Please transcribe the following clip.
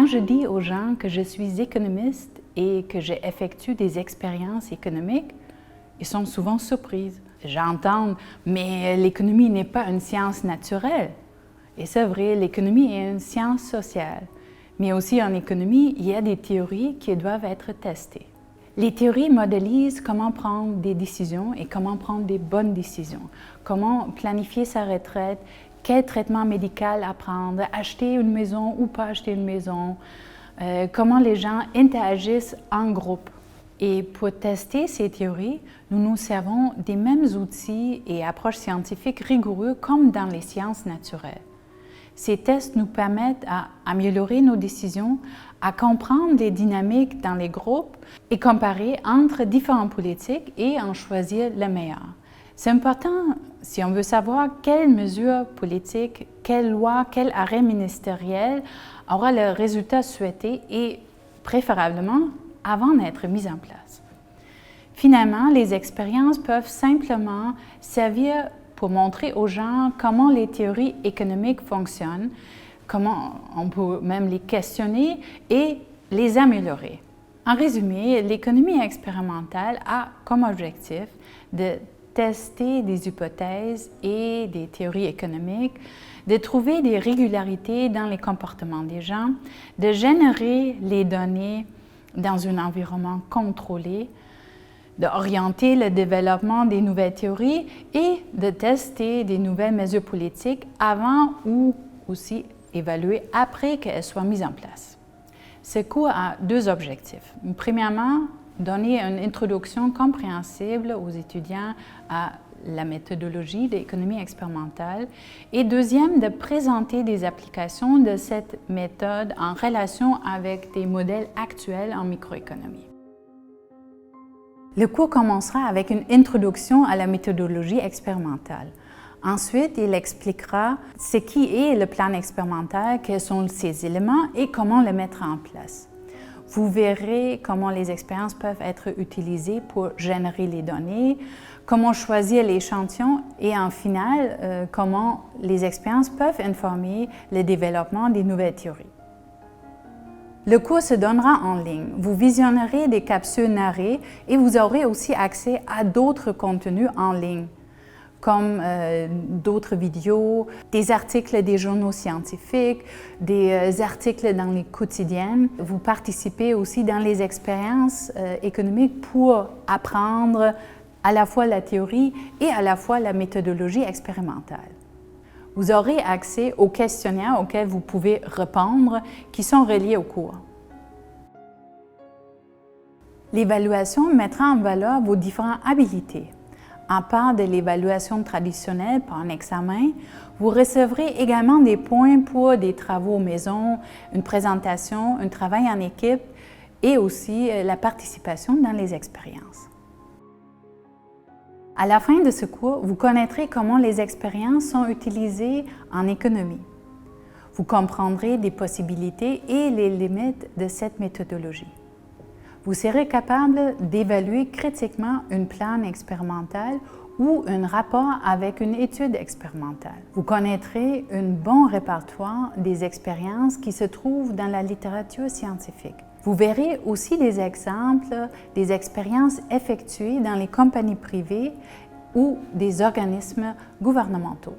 je dis aux gens que je suis économiste et que j'effectue des expériences économiques, ils sont souvent surpris. J'entends, mais l'économie n'est pas une science naturelle. Et c'est vrai, l'économie est une science sociale. Mais aussi en économie, il y a des théories qui doivent être testées. Les théories modélisent comment prendre des décisions et comment prendre des bonnes décisions, comment planifier sa retraite, quel traitement médical à prendre, acheter une maison ou pas acheter une maison, comment les gens interagissent en groupe. Et pour tester ces théories, nous nous servons des mêmes outils et approches scientifiques rigoureux comme dans les sciences naturelles. Ces tests nous permettent d'améliorer nos décisions, à comprendre les dynamiques dans les groupes et comparer entre différentes politiques et en choisir le meilleur. C'est important si on veut savoir quelle mesure politique, quelle loi, quel arrêt ministériel aura le résultat souhaité et préférablement avant d'être mise en place. Finalement, les expériences peuvent simplement servir pour montrer aux gens comment les théories économiques fonctionnent, comment on peut même les questionner et les améliorer. En résumé, l'économie expérimentale a comme objectif de tester des hypothèses et des théories économiques, de trouver des régularités dans les comportements des gens, de générer les données dans un environnement contrôlé, d'orienter le développement des nouvelles théories et de tester des nouvelles mesures politiques avant ou aussi évaluer après qu'elles soient mises en place. Ce cours a deux objectifs. Premièrement, donner une introduction compréhensible aux étudiants à la méthodologie de l'économie expérimentale et deuxième, de présenter des applications de cette méthode en relation avec des modèles actuels en microéconomie. Le cours commencera avec une introduction à la méthodologie expérimentale. Ensuite, il expliquera ce qui est le plan expérimental, quels sont ses éléments et comment le mettre en place. Vous verrez comment les expériences peuvent être utilisées pour générer les données, comment choisir l'échantillon et en final, comment les expériences peuvent informer le développement des nouvelles théories. Le cours se donnera en ligne. Vous visionnerez des capsules narrées et vous aurez aussi accès à d'autres contenus en ligne, comme d'autres vidéos, des articles des journaux scientifiques, des articles dans les quotidiennes. Vous participez aussi dans les expériences économiques pour apprendre à la fois la théorie et à la fois la méthodologie expérimentale. Vous aurez accès aux questionnaires auxquels vous pouvez répondre qui sont reliés au cours. L'évaluation mettra en valeur vos différentes habilités. En part de l'évaluation traditionnelle par un examen, vous recevrez également des points pour des travaux maison, une présentation, un travail en équipe et aussi la participation dans les expériences. À la fin de ce cours, vous connaîtrez comment les expériences sont utilisées en économie. Vous comprendrez des possibilités et les limites de cette méthodologie. Vous serez capable d'évaluer critiquement un plan expérimental ou un rapport avec une étude expérimentale. Vous connaîtrez un bon répertoire des expériences qui se trouvent dans la littérature scientifique. Vous verrez aussi des exemples des expériences effectuées dans les compagnies privées ou des organismes gouvernementaux.